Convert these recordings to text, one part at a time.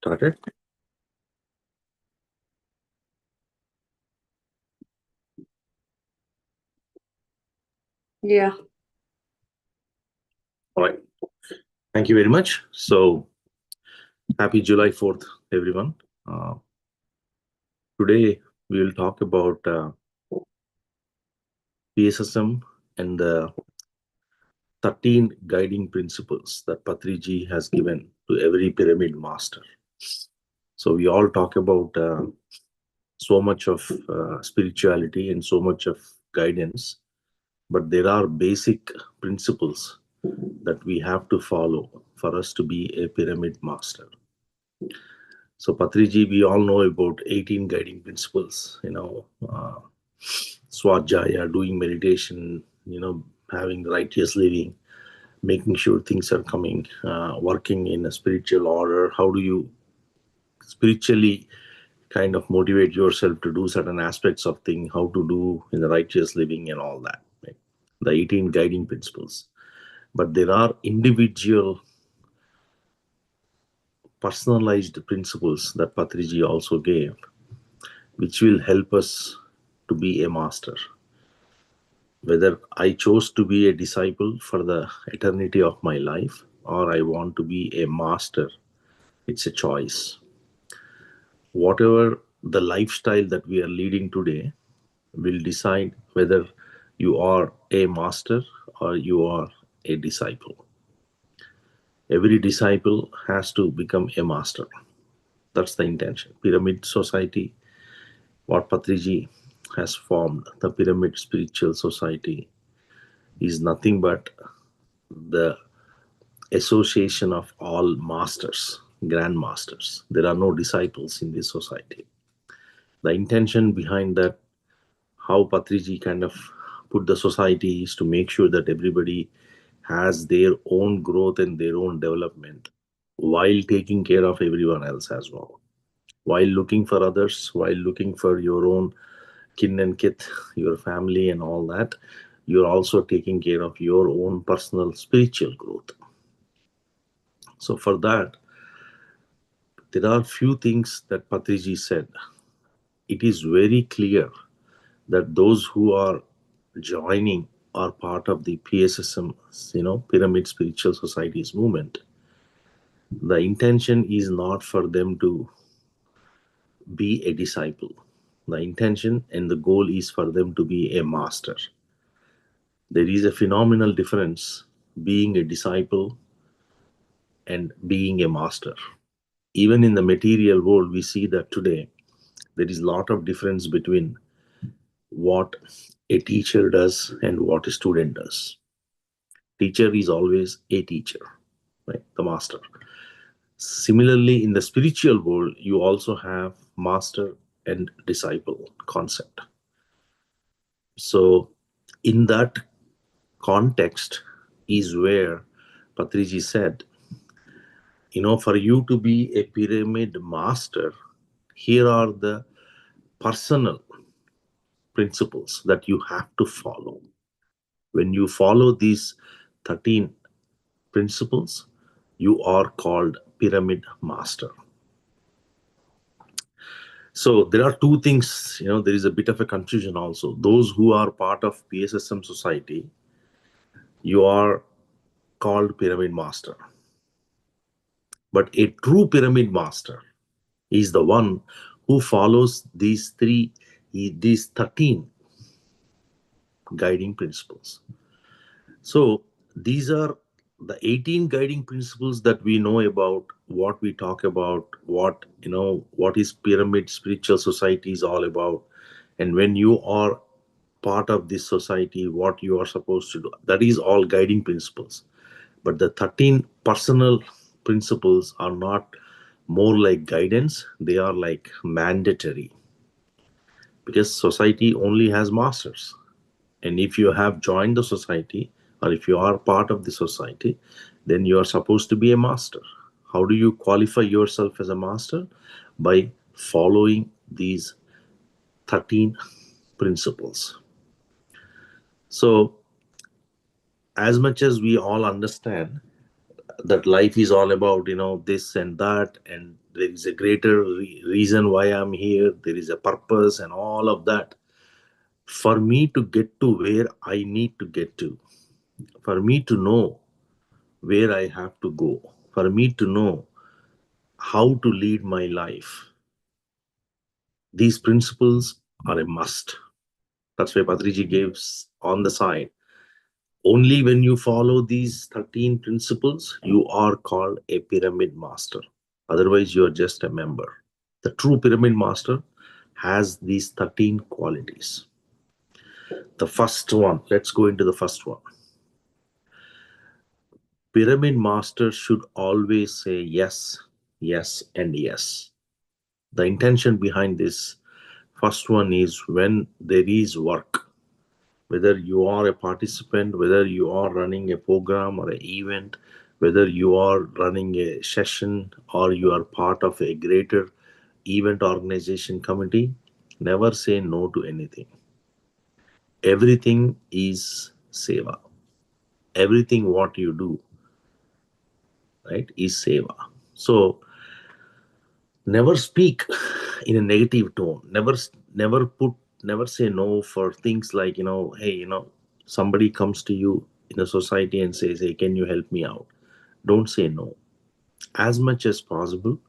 Started. Yeah. All right. Thank you very much. So, happy July 4th, everyone. Today, we will talk about PSSM and the 13 guiding principles that Patriji has given to every pyramid master. So, we all talk about so much of spirituality and so much of guidance, but there are basic principles that we have to follow for us to be a pyramid master. So, Patriji, we all know about 18 guiding principles, Swajaya, doing meditation, having righteous living, making sure things are coming, working in a spiritual order. How do you spiritually kind of motivate yourself to do certain aspects of things, how to do in the righteous living and all that, right? The 18 guiding principles. But there are individual personalized principles that Patriji also gave, which will help us to be a master. Whether I chose to be a disciple for the eternity of my life or I want to be a master, it's a choice. Whatever the lifestyle that we are leading today will decide whether you are a master or you are a disciple. Every disciple has to become a master. That's the intention. Pyramid society, what Patriji has formed, the pyramid spiritual society, is nothing but the association of all masters, grand masters. There are no disciples in this society. The intention behind that, how Patriji kind of put the society, is to make sure that everybody has their own growth and their own development while taking care of everyone else as well. While looking for others, while looking for your own kin and kith, your family and all that, you're also taking care of your own personal spiritual growth. So for that, there are few things that Patriji said. It is very clear that those who are joining are part of the PSSM, Pyramid Spiritual Societies movement. The intention is not for them to be a disciple. The intention and the goal is for them to be a master. There is a phenomenal difference being a disciple and being a master. Even in the material world, we see that today there is a lot of difference between what a teacher does and what a student does. Teacher is always a teacher, right? The master. Similarly, in the spiritual world, you also have master and disciple concept. So, in that context, is where Patriji said, for you to be a pyramid master, here are the personal principles that you have to follow. When you follow these 13 principles, you are called pyramid master. So there are two things, there is a bit of a confusion also. Those who are part of PSSM society, you are called pyramid master. But a true pyramid master is the one who follows these 13 guiding principles. So these are the 18 guiding principles that we know about, what we talk about, what is pyramid spiritual society is all about. And when you are part of this society, what you are supposed to do, that is all guiding principles. But the 13 personal principles are not more like guidance, they are like mandatory, because society only has masters. And if you have joined the society or if you are part of the society, then you are supposed to be a master. How do you qualify yourself as a master? By following these 13 principles. So, as much as we all understand that life is all about, this and that, and there is a greater reason why I'm here. There is a purpose and all of that. For me to get to where I need to get to, for me to know where I have to go, for me to know how to lead my life, these principles are a must. That's why Patriji gives on the side. Only when you follow these 13 principles, you are called a pyramid master. Otherwise, you are just a member. The true pyramid master has these 13 qualities. The first one, let's go into the first one. Pyramid master should always say yes, yes, and yes. The intention behind this first one is when there is work, whether you are a participant, whether you are running a program or an event, whether you are running a session or you are part of a greater event organization committee, never say no to anything. Everything is seva. Everything what you do, right, is seva. So never speak in a negative tone. Never say no for things like, hey, somebody comes to you in a society and says, hey, can you help me out? Don't say no. As much as possible,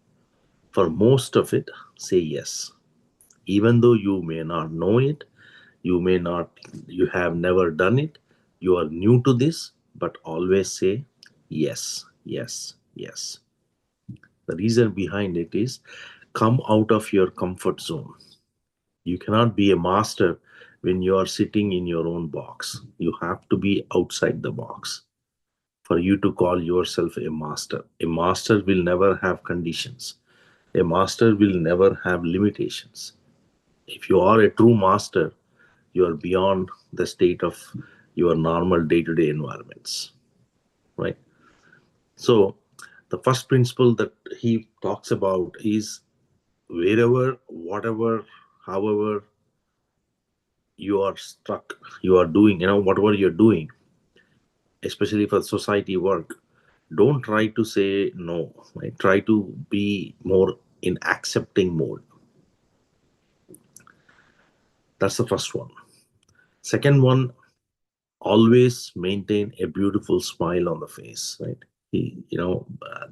for most of it, say yes. Even though you may not know it, you have never done it, you are new to this, but always say yes, yes, yes. The reason behind it is come out of your comfort zone. You cannot be a master when you are sitting in your own box. You have to be outside the box for you to call yourself a master. A master will never have conditions. A master will never have limitations. If you are a true master, you are beyond the state of your normal day-to-day environments, right? So the first principle that he talks about is wherever, whatever, however you are stuck, you are doing, whatever you're doing, especially for society work, don't try to say no, right? Try to be more in accepting mode. That's the first one. Second one, always maintain a beautiful smile on the face, right?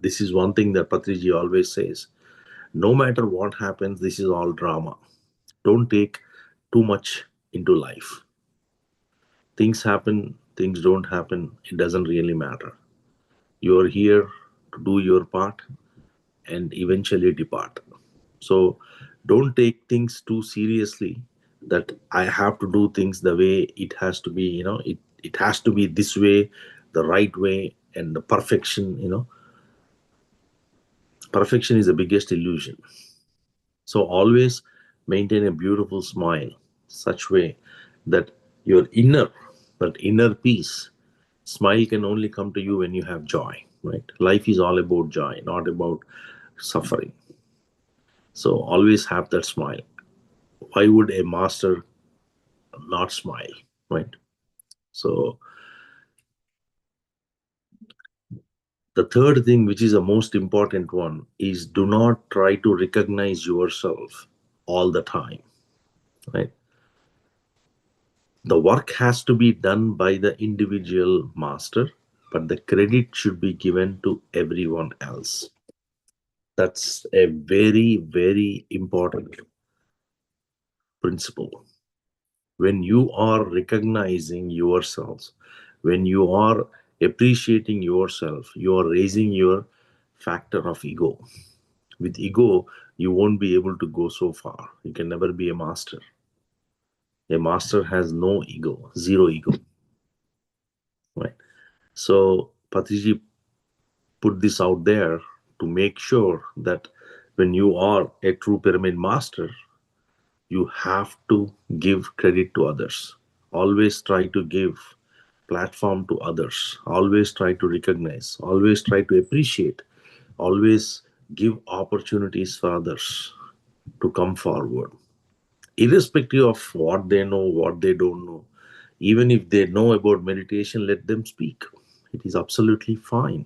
This is one thing that Patriji always says. No matter what happens, this is all drama. Don't take too much into life. Things happen, things don't happen, it doesn't really matter. You are here to do your part and eventually depart. So don't take things too seriously that I have to do things the way it has to be, it has to be this way, the right way, and the perfection, perfection is the biggest illusion. So always maintain a beautiful smile, such way that your inner peace, smile can only come to you when you have joy, right? Life is all about joy, not about suffering. So always have that smile. Why would a master not smile, right? So the third thing, which is the most important one, is do not try to recognize yourself all the time, right? The work has to be done by the individual master, but the credit should be given to everyone else. That's a very, very important principle. When you are recognizing yourselves, when you are appreciating yourself, you are raising your factor of ego. With ego, you won't be able to go so far. You can never be a master. A master has no ego, zero ego, right? So Patriji put this out there to make sure that when you are a true pyramid master, you have to give credit to others. Always try to give platform to others. Always try to recognize. Always try to appreciate. Always give opportunities for others to come forward, irrespective of what they know, what they don't know. Even if they know about meditation, let them speak. It is absolutely fine,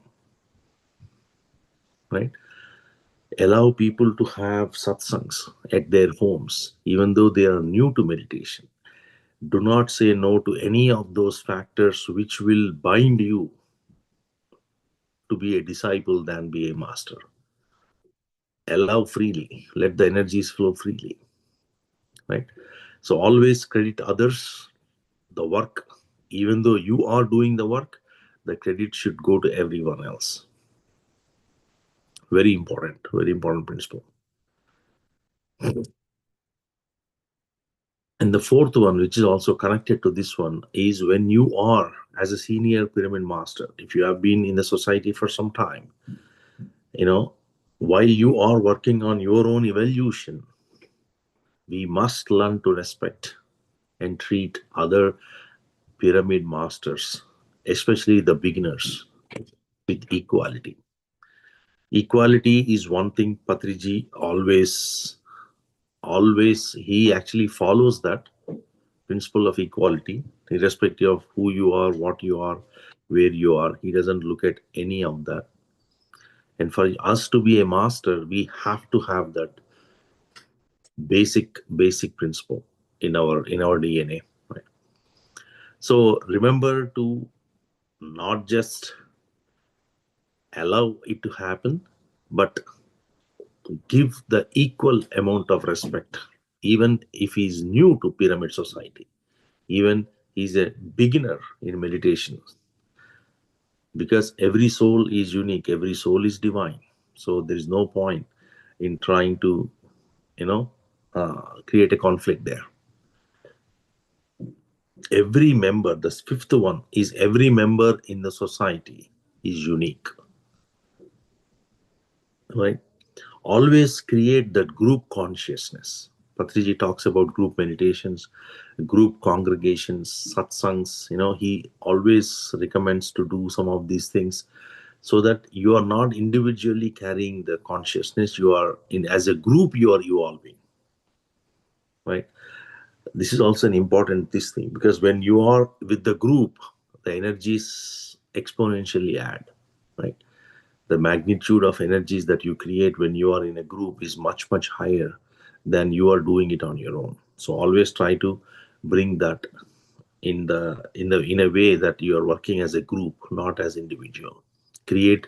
right? Allow people to have satsangs at their homes, even though they are new to meditation. Do not say no to any of those factors which will bind you to be a disciple than be a master. Allow freely, let the energies flow freely, right? So always credit others the work. Even though you are doing the work, the credit should go to everyone else. Very important principle. And the fourth one, which is also connected to this one, is when you are as a senior pyramid master, if you have been in the society for some time, while you are working on your own evolution, we must learn to respect and treat other pyramid masters, especially the beginners, with equality. Equality is one thing Patriji always he actually follows that principle of equality, irrespective of who you are, what you are, where you are. He doesn't look at any of that. And for us to be a master, we have to have that basic principle in our DNA. Right? So remember to not just allow it to happen, but give the equal amount of respect, even if he's new to pyramid society, even he's a beginner in meditation, because every soul is unique, every soul is divine. So there is no point in trying to, create a conflict there. Every member, the fifth one is every member in the society is unique, right? Always create that group consciousness. Patriji talks about group meditations, group congregations, satsangs. He always recommends to do some of these things so that you are not individually carrying the consciousness. You are in as a group. You are evolving, right? This is also an important this thing, because when you are with the group, the energies exponentially add, right? The magnitude of energies that you create when you are in a group is much higher than you are doing it on your own. So always try to bring that in a way that you are working as a group, not as individual. Create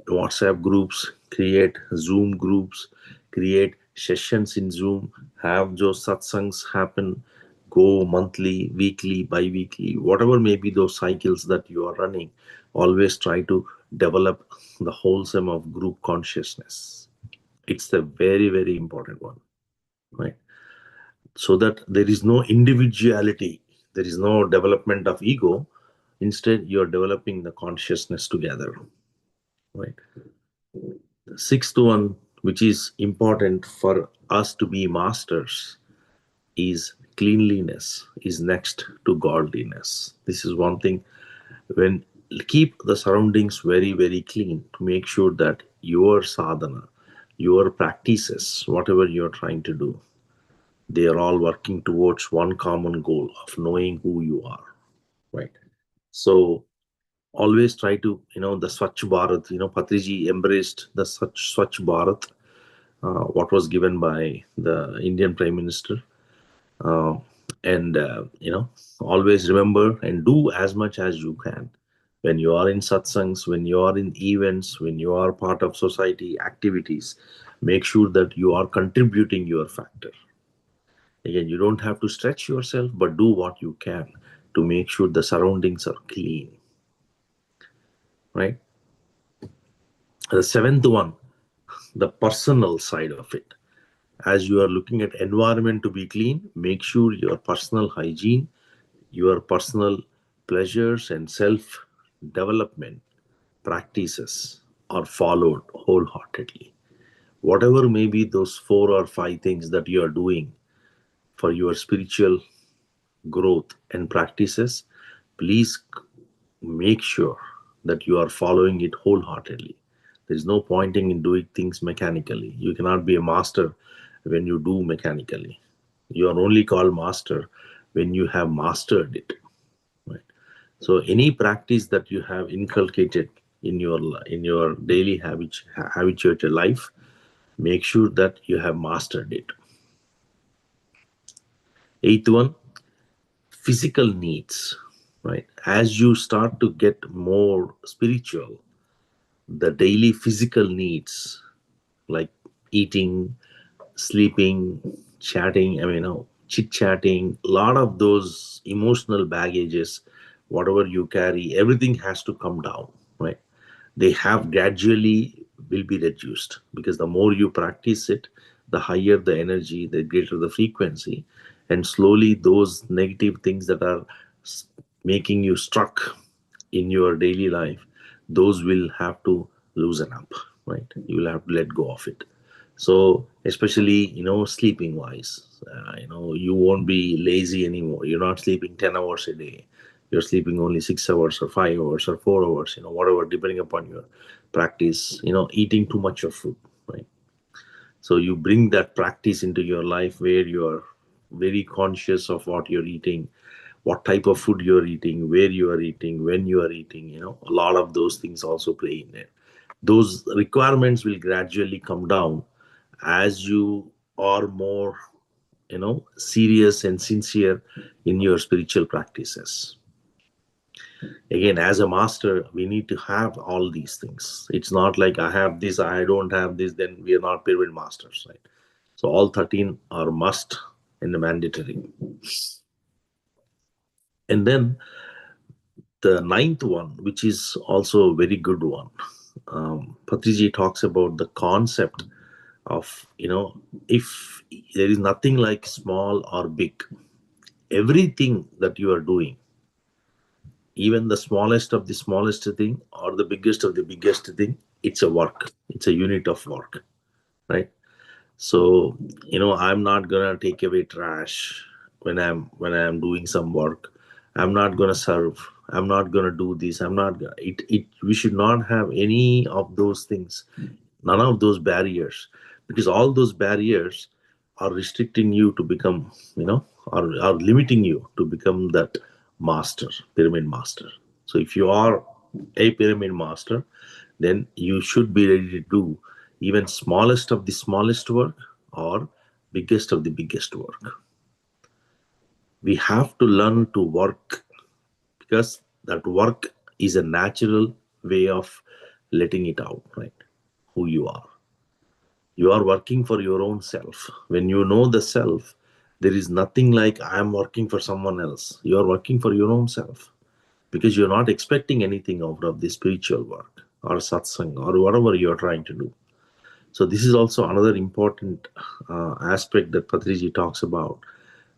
WhatsApp groups, create Zoom groups, create sessions in Zoom, have those satsangs happen, go monthly, weekly, bi-weekly, whatever may be those cycles that you are running. Always try to develop the wholesome of group consciousness. It's a very important one, right? So that there is no individuality, there is no development of ego. Instead, you're developing the consciousness together, right? The sixth one, which is important for us to be masters, is cleanliness is next to godliness. This is one thing. When keep the surroundings very clean to make sure that your sadhana, your practices, whatever you're trying to do, they are all working towards one common goal of knowing who you are, right? So always try to, the Swachh Bharat, Patriji embraced the Swachh Bharat, what was given by the Indian Prime Minister. And, always remember and do as much as you can. When you are in satsangs, when you are in events, when you are part of society activities, make sure that you are contributing your factor. Again, you don't have to stretch yourself, but do what you can to make sure the surroundings are clean, right? The seventh one, the personal side of it. As you are looking at environment to be clean, make sure your personal hygiene, your personal pleasures and self-development practices are followed wholeheartedly. Whatever may be those 4 or 5 things that you are doing for your spiritual growth and practices, please make sure that you are following it wholeheartedly. There is no pointing in doing things mechanically. You cannot be a master when you do mechanically. You are only called master when you have mastered it. Right? So any practice that you have inculcated in your daily habituated life, Make sure that you have mastered it. Eighth one, physical needs, right? As you start to get more spiritual, the daily physical needs like eating, sleeping, chatting, chit chatting, a lot of those emotional baggages, whatever you carry, everything has to come down, right? They have gradually will be reduced, because the more you practice it, the higher the energy, the greater the frequency, and slowly those negative things that are making you stuck in your daily life, those will have to loosen up, right? You will have to let go of it. So especially, sleeping wise, you won't be lazy anymore. You're not sleeping 10 hours a day. You're sleeping only 6 hours or 5 hours or 4 hours, whatever, depending upon your practice. Eating too much of food, right? So you bring that practice into your life where you are very conscious of what you're eating, what type of food you're eating, where you are eating, when you are eating. A lot of those things also play in it. Those requirements will gradually come down as you are more, serious and sincere in your spiritual practices. Again, as a master, we need to have all these things. It's not like I have this, I don't have this, then we are not pyramid masters, right? So all 13 are must and mandatory. And then the ninth one, which is also a very good one, Patriji talks about the concept of, if there is nothing like small or big, everything that you are doing, even the smallest of the smallest thing or the biggest of the biggest thing, it's a work, it's a unit of work, right? So, I'm not gonna take away trash when I'm doing some work. I'm not gonna serve. I'm not gonna do this. I'm not gonna it we should not have any of those things, none of those barriers, because all those barriers are restricting you to become, are limiting you to become that master, pyramid master. So if you are a pyramid master, then you should be ready to do even smallest of the smallest work or biggest of the biggest work. We have to learn to work, because that work is a natural way of letting it out, right? Who you are. You are working for your own self. When you know the self, there is nothing like I am working for someone else. You are working for your own self, because you're not expecting anything out of the spiritual work or satsang or whatever you're trying to do. So this is also another important aspect that Patriji talks about,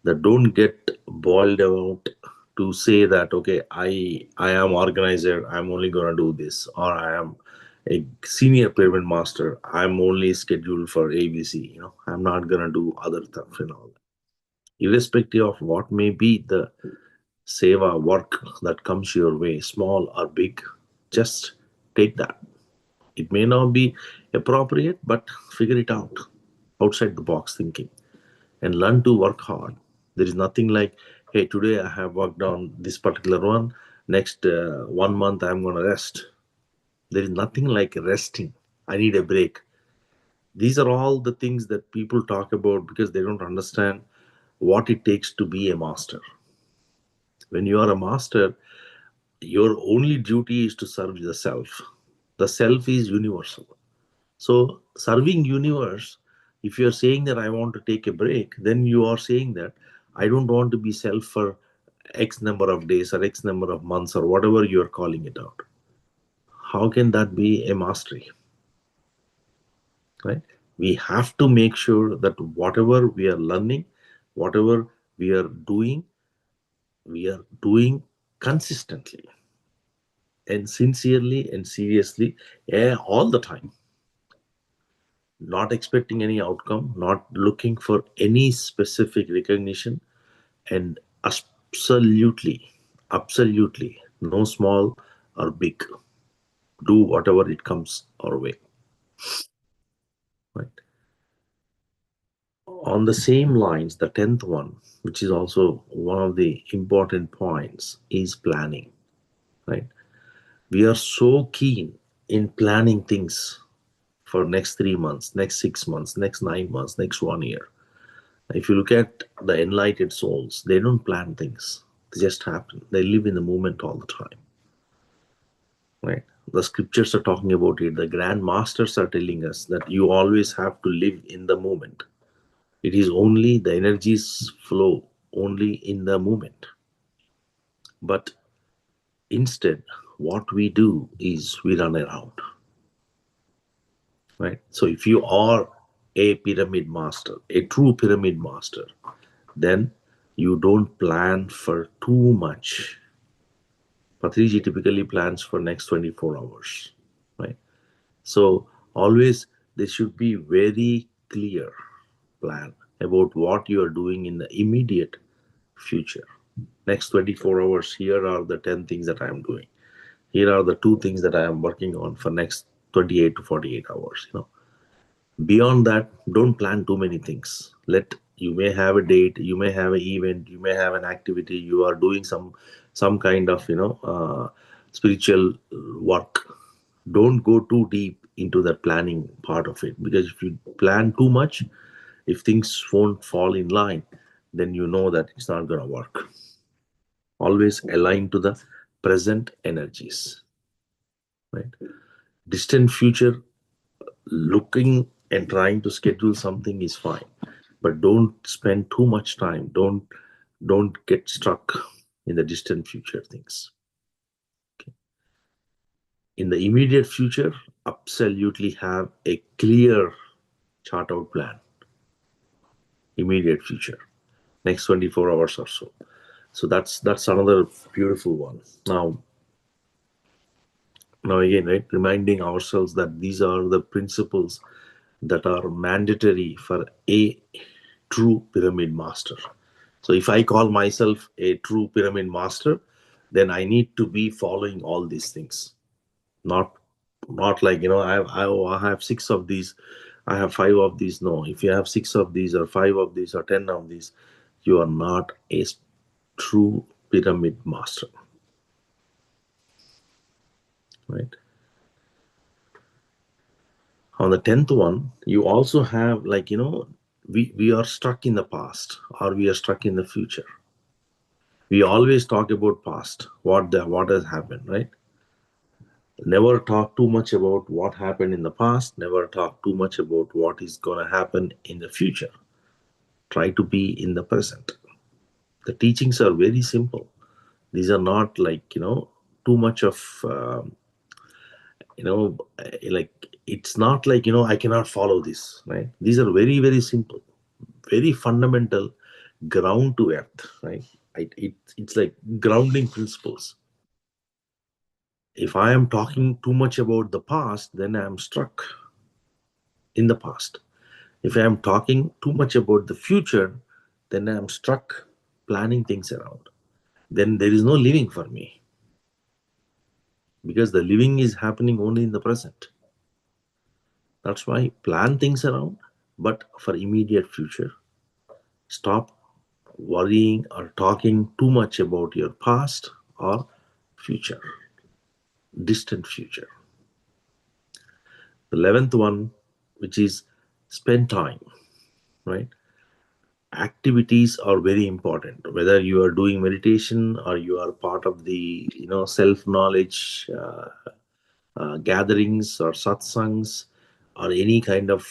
that don't get boiled out to say that, okay, I am organizer, I'm only going to do this, or I am a senior pyramid master, I'm only scheduled for ABC, I'm not going to do other stuff and all that. Irrespective of what may be the seva work that comes your way, small or big, just take that. It may not be appropriate, but figure it out, outside the box thinking, and learn to work hard. There is nothing like, hey, today I have worked on this particular one, next 1 month I'm going to rest. There is nothing like resting. I need a break. These are all the things that people talk about because they don't understand what it takes to be a master. When you are a master, your only duty is to serve the self. The self is universal. So serving universe, if you're saying that I want to take a break, then you are saying that I don't want to be self for X number of days or X number of months or whatever you're calling it out. How can that be a mastery? Right? We have to make sure that whatever we are learning, whatever we are doing consistently and sincerely and seriously, all the time, not expecting any outcome, not looking for any specific recognition, and absolutely, absolutely no small or big. Do whatever it comes our way. Right. On the same lines, the 10th one, which is also one of the important points, is planning. Right. We are so keen in planning things for next 3 months, next 6 months, next 9 months, next 1 year. If you look at the enlightened souls, they don't plan things. They just happen. They live in the moment all the time. Right? The scriptures are talking about it. The grand masters are telling us that you always have to live in the moment. It is only the energies flow only in the moment. But instead, what we do is we run around. Right? So if you are a pyramid master, a true pyramid master, then you don't plan for too much. Patriji typically plans for next 24 hours, right? So always there should be very clear plan about what you are doing in the immediate future. Next 24 hours, here are the 10 things that I am doing. Here are the 2 things that I am working on for next 28 to 48 hours, Beyond that, don't plan too many things. You may have a date, you may have an event, you may have an activity, you are doing some kind of spiritual work. Don't go too deep into the planning part of it, because if you plan too much, if things won't fall in line, then you know that it's not going to work. Always align to the present energies, right? Distant future, looking and trying to schedule something is fine, but don't spend too much time. Don't get stuck in the distant future things. Okay. In the immediate future, absolutely have a clear chart out plan. Immediate future, next 24 hours or so. So that's another beautiful one. Now again, right, reminding ourselves that these are the principles that are mandatory for a true pyramid master. So if I call myself a true pyramid master, then I need to be following all these things. Not like, I have 6 of these, I have 5 of these. No, if you have 6 of these or 5 of these or 10 of these, you are not a true pyramid master. Right? On the 10th one, you also have we are stuck in the past or we are stuck in the future. We always talk about past, what has happened, right? Never talk too much about what happened in the past. Never talk too much about what is going to happen in the future. Try to be in the present. The teachings are very simple. These are not too much of it's not like I cannot follow this, right? These are very, very simple, very fundamental, ground to earth, right? It's like grounding principles. If I am talking too much about the past, then I am stuck in the past. If I am talking too much about the future, then I am stuck planning things around. Then there is no living for me, because the living is happening only in the present. That's why plan things around, but for immediate future. Stop worrying or talking too much about your past or future, distant future. The 11th one, which is spend time, right? Activities are very important, whether you are doing meditation or you are part of the self-knowledge gatherings or satsangs, or any kind of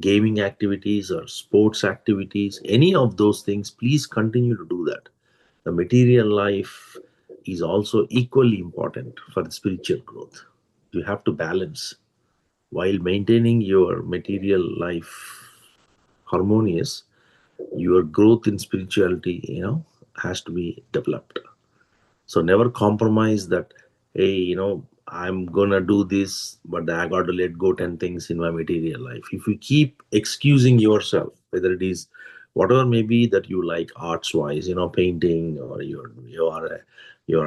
gaming activities or sports activities, any of those things, please continue to do that. The material life is also equally important for the spiritual growth. You have to balance while maintaining your material life harmonious. Your growth in spirituality has to be developed. So never compromise that, hey, I'm gonna do this, but I got to let go 10 things in my material life. If you keep excusing yourself, whether it is whatever maybe that you like arts wise, painting, or you're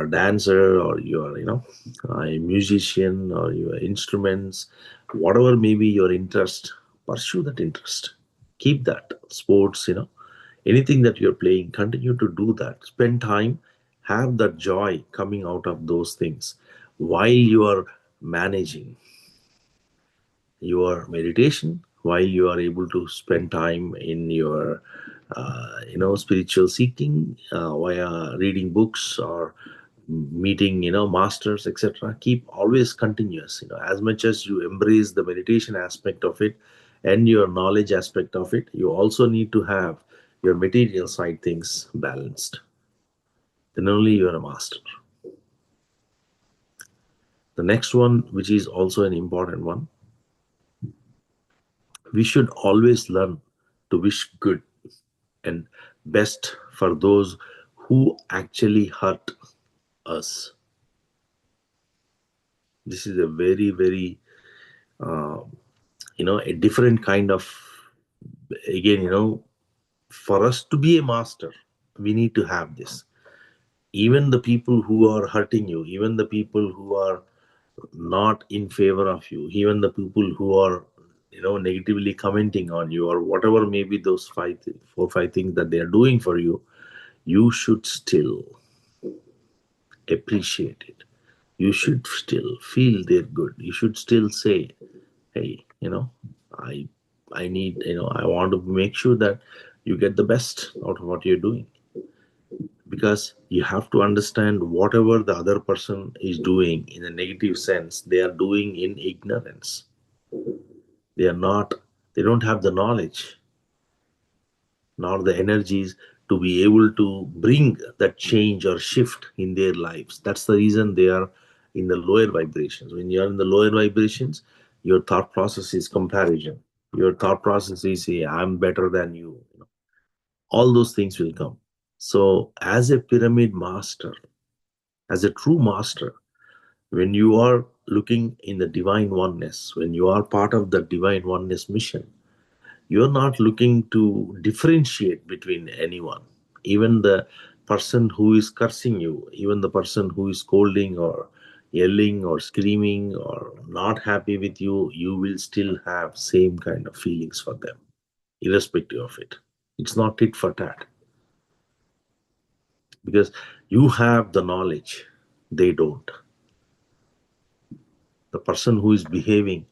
a dancer, or you're a musician, or your instruments, whatever may be your interest, pursue that interest. Keep that sports, anything that you're playing, continue to do that. Spend time, have that joy coming out of those things while you are managing. your meditation, while you are able to spend time in your spiritual seeking via reading books or meeting masters, etc. Keep always continuous, as much as you embrace the meditation aspect of it and your knowledge aspect of it, you also need to have your material side things balanced. Then only you are a master. The next one, which is also an important one, we should always learn to wish good and best for those who actually hurt us. This is a very, very, uh, a different kind of, again, for us to be a master, we need to have this. Even the people who are hurting you, even the people who are not in favor of you, even the people who are, negatively commenting on you, or whatever may be those four, five things that they are doing for you, you should still appreciate it. You should still feel they're good. You should still say, hey, I I need, I want to make sure that you get the best out of what you're doing. Because you have to understand whatever the other person is doing in a negative sense, they are doing in ignorance. They are not, they don't have the knowledge nor the energies to be able to bring that change or shift in their lives. That's the reason they are in the lower vibrations. When you are in the lower vibrations, your thought process is comparison. Your thought process is, hey, I'm better than you. All those things will come. So, as a pyramid master, as a true master, when you are looking in the divine oneness, when you are part of the divine oneness mission, you're not looking to differentiate between anyone. Even the person who is cursing you, even the person who is scolding or yelling or screaming or not happy with you, you will still have same kind of feelings for them, irrespective of it. It's not tit for tat, because you have the knowledge, they don't. The person who is behaving,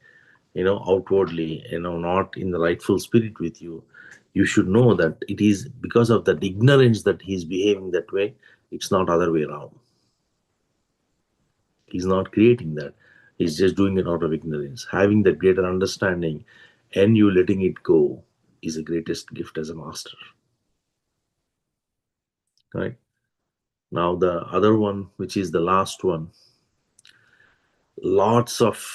outwardly, not in the rightful spirit with you, you should know that it is because of that ignorance that he is behaving that way. It's not other way around. He's not creating that. He's just doing it out of ignorance. Having that greater understanding and you letting it go is the greatest gift as a master. Right? Now the other one, which is the last one, lots of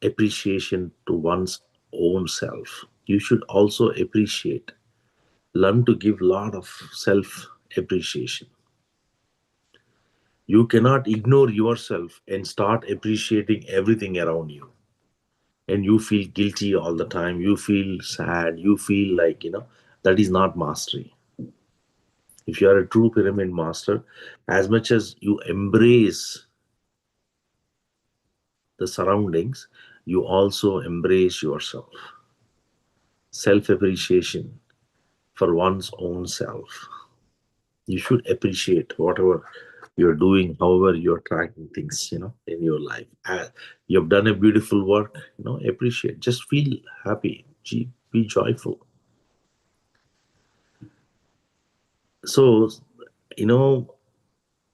appreciation to one's own self. You should also appreciate, learn to give lot of self appreciation. You cannot ignore yourself and start appreciating everything around you, and you feel guilty all the time, you feel sad, you feel like, that is not mastery. If you are a true pyramid master, as much as you embrace the surroundings, you also embrace yourself. Self appreciation for one's own self. You should appreciate whatever you're doing, however you're tracking things, in your life. You have done a beautiful work, appreciate. Just feel happy, be joyful. So, you know,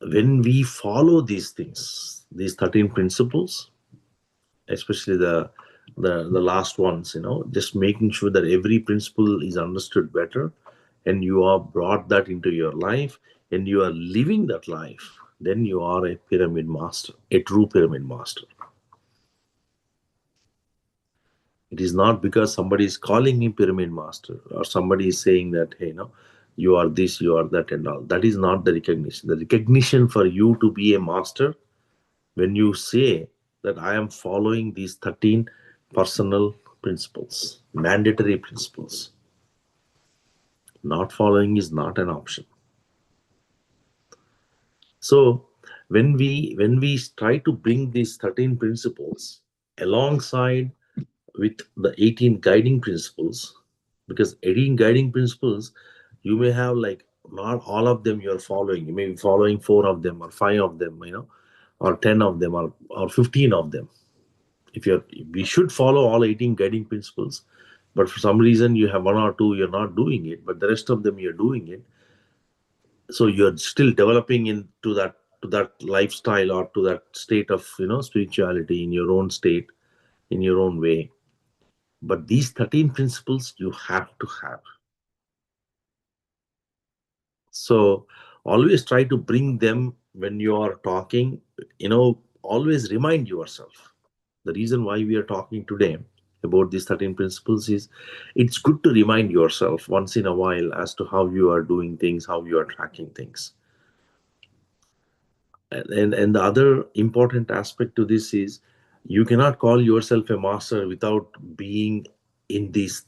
when we follow these things, these 13 principles, especially the last ones, just making sure that every principle is understood better, and you are brought that into your life and you are living that life, then you are a pyramid master, a true pyramid master. It is not because somebody is calling him pyramid master or somebody is saying that, hey, you are this, you are that, and all. That is not the recognition. The recognition for you to be a master, when you say that I am following these 13 personal principles, mandatory principles. Not following is not an option. So when we try to bring these 13 principles alongside with the 18 guiding principles, because 18 guiding principles, you may have like not all of them you're following. You may be following 4 of them or 5 of them, or 10 of them or 15 of them. We should follow all 18 guiding principles, but for some reason you have one or two, you're not doing it, but the rest of them you're doing it. So you're still developing into that lifestyle or to that state of spirituality in your own state, in your own way. But these 13 principles you have to have. So always try to bring them when you are talking. Always remind yourself. The reason why we are talking today about these 13 principles is it's good to remind yourself once in a while as to how you are doing things, how you are tracking things. And the other important aspect to this is you cannot call yourself a master without being in these,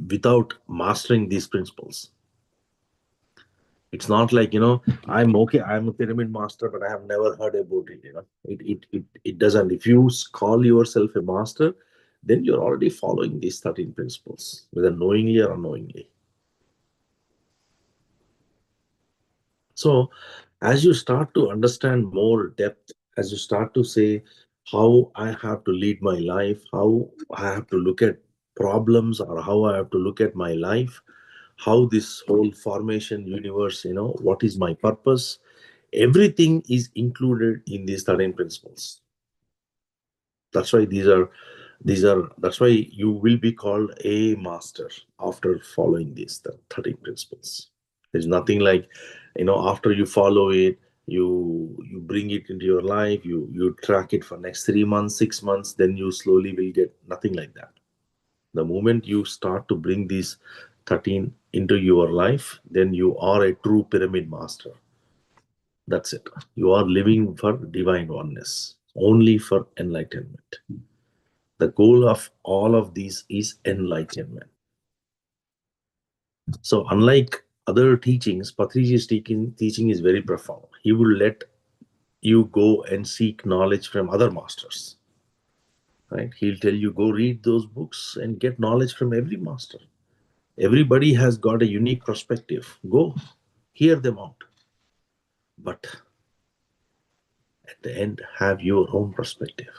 without mastering these principles. It's not like, I'm okay, I'm a pyramid master, but I have never heard about it. It doesn't. If you call yourself a master, then you're already following these 13 principles, whether knowingly or unknowingly. So as you start to understand more depth, as you start to say how I have to lead my life, how I have to look at problems, or how I have to look at my life, how this whole formation universe, what is my purpose, everything is included in these 13 principles. That's why that's why you will be called a master after following these 13 principles. There's nothing like, after you follow it, you bring it into your life, you track it for next 3 months, 6 months, then you slowly will get nothing like that. The moment you start to bring these 13 into your life, then you are a true pyramid master. That's it. You are living for divine oneness, only for enlightenment. The goal of all of these is enlightenment. So, unlike other teachings, Patriji's teaching is very profound. He will let you go and seek knowledge from other masters. Right? He'll tell you, go read those books and get knowledge from every master. Everybody has got a unique perspective. Go hear them out. But at the end, have your own perspective.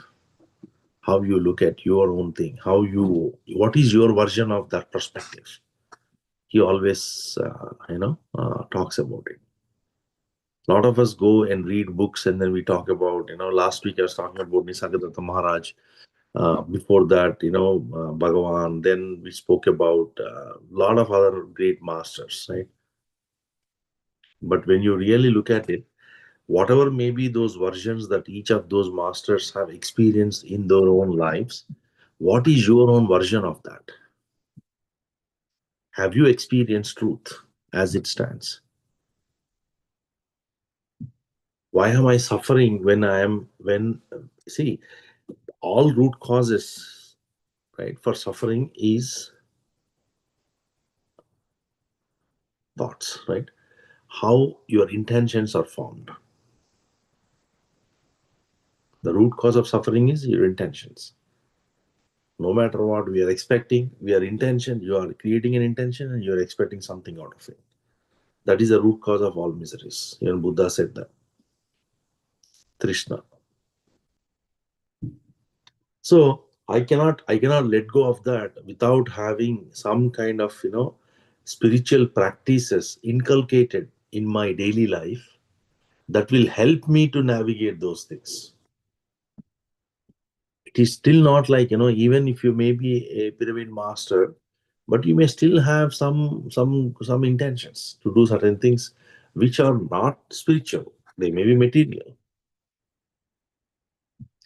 How you look at your own thing. What is your version of that perspective? He always, talks about it. A lot of us go and read books and then we talk about, last week I was talking about Nisargadatta Maharaj. Before that, Bhagavan. Then we spoke about a lot of other great masters, right? But when you really look at it, whatever may be those versions that each of those masters have experienced in their own lives, what is your own version of that? Have you experienced truth as it stands? Why am I suffering see, all root causes, right, for suffering is thoughts, right? How your intentions are formed. The root cause of suffering is your intentions. No matter what we are expecting, you are creating an intention and you are expecting something out of it. That is the root cause of all miseries. Even Buddha said that. Trishna. So I cannot let go of that without having some kind of spiritual practices inculcated in my daily life that will help me to navigate those things. It is still not like, even if you may be a pyramid master, but you may still have some intentions to do certain things which are not spiritual. They may be material.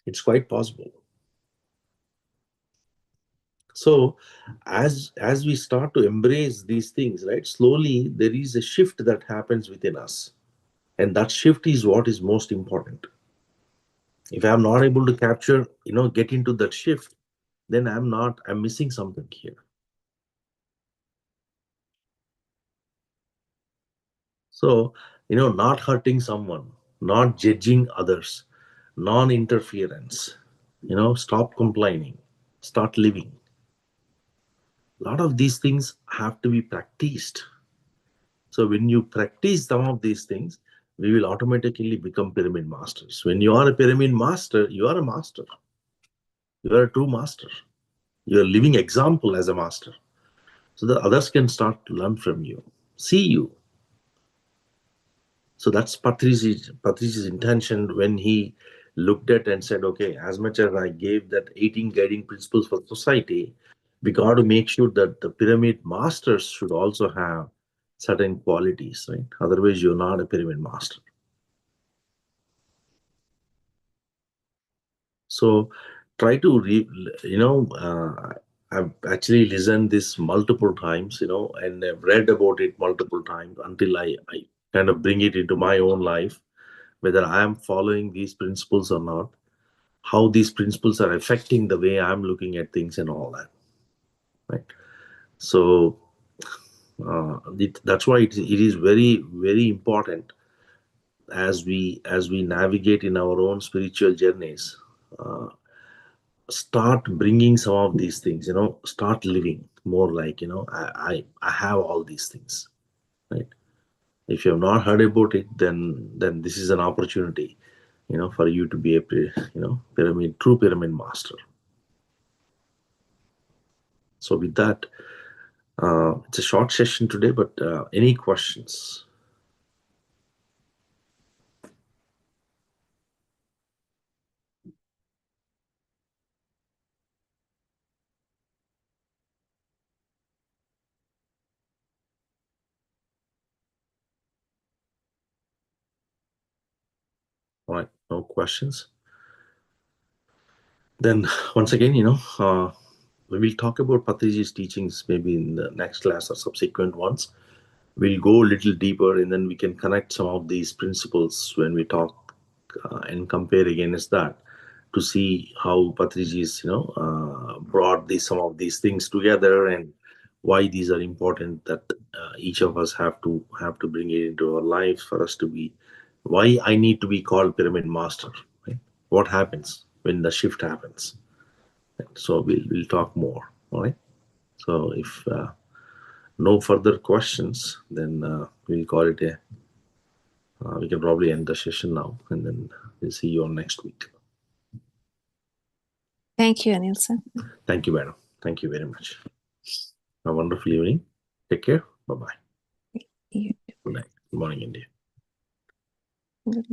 It's quite possible. So as we start to embrace these things, right, slowly there is a shift that happens within us. And that shift is what is most important. If I'm not able to capture, get into that shift, then I'm missing something here. So, not hurting someone, not judging others, non-interference, stop complaining, start living. A lot of these things have to be practiced. So when you practice some of these things, we will automatically become pyramid masters. When you are a pyramid master, you are a master. You are a true master. You are a living example as a master. So that others can start to learn from you, see you. So that's Patriji's intention when he looked at and said, okay, as much as I gave that 18 guiding principles for society, we got to make sure that the pyramid masters should also have certain qualities, right? Otherwise, you're not a pyramid master. So try to I've actually listened this multiple times, and I've read about it multiple times until I kind of bring it into my own life, whether I am following these principles or not, how these principles are affecting the way I'm looking at things and all that, right? So that's why it is very, very important as we navigate in our own spiritual journeys. Start bringing some of these things, start living more like, I have all these things, right? If you have not heard about it, then this is an opportunity, for you to be a true pyramid master. So with that, it's a short session today, but any questions? All right, no questions. Then once again, we will talk about Patriji's teachings maybe in the next class or subsequent ones. We'll go a little deeper, and then we can connect some of these principles when we talk and compare against that to see how Patriji's brought some of these things together and why these are important, that each of us have to bring it into our lives for us to be. Why I need to be called pyramid master, right? What happens when the shift happens? So we'll talk more. All right. So if no further questions, then we'll call it a. We can probably end the session now, and then we'll see you all next week. Thank you, Anil-san. Thank you, madam. Thank you very much. Have a wonderful evening. Take care. Bye-bye. You. Good night. Good morning, India. Good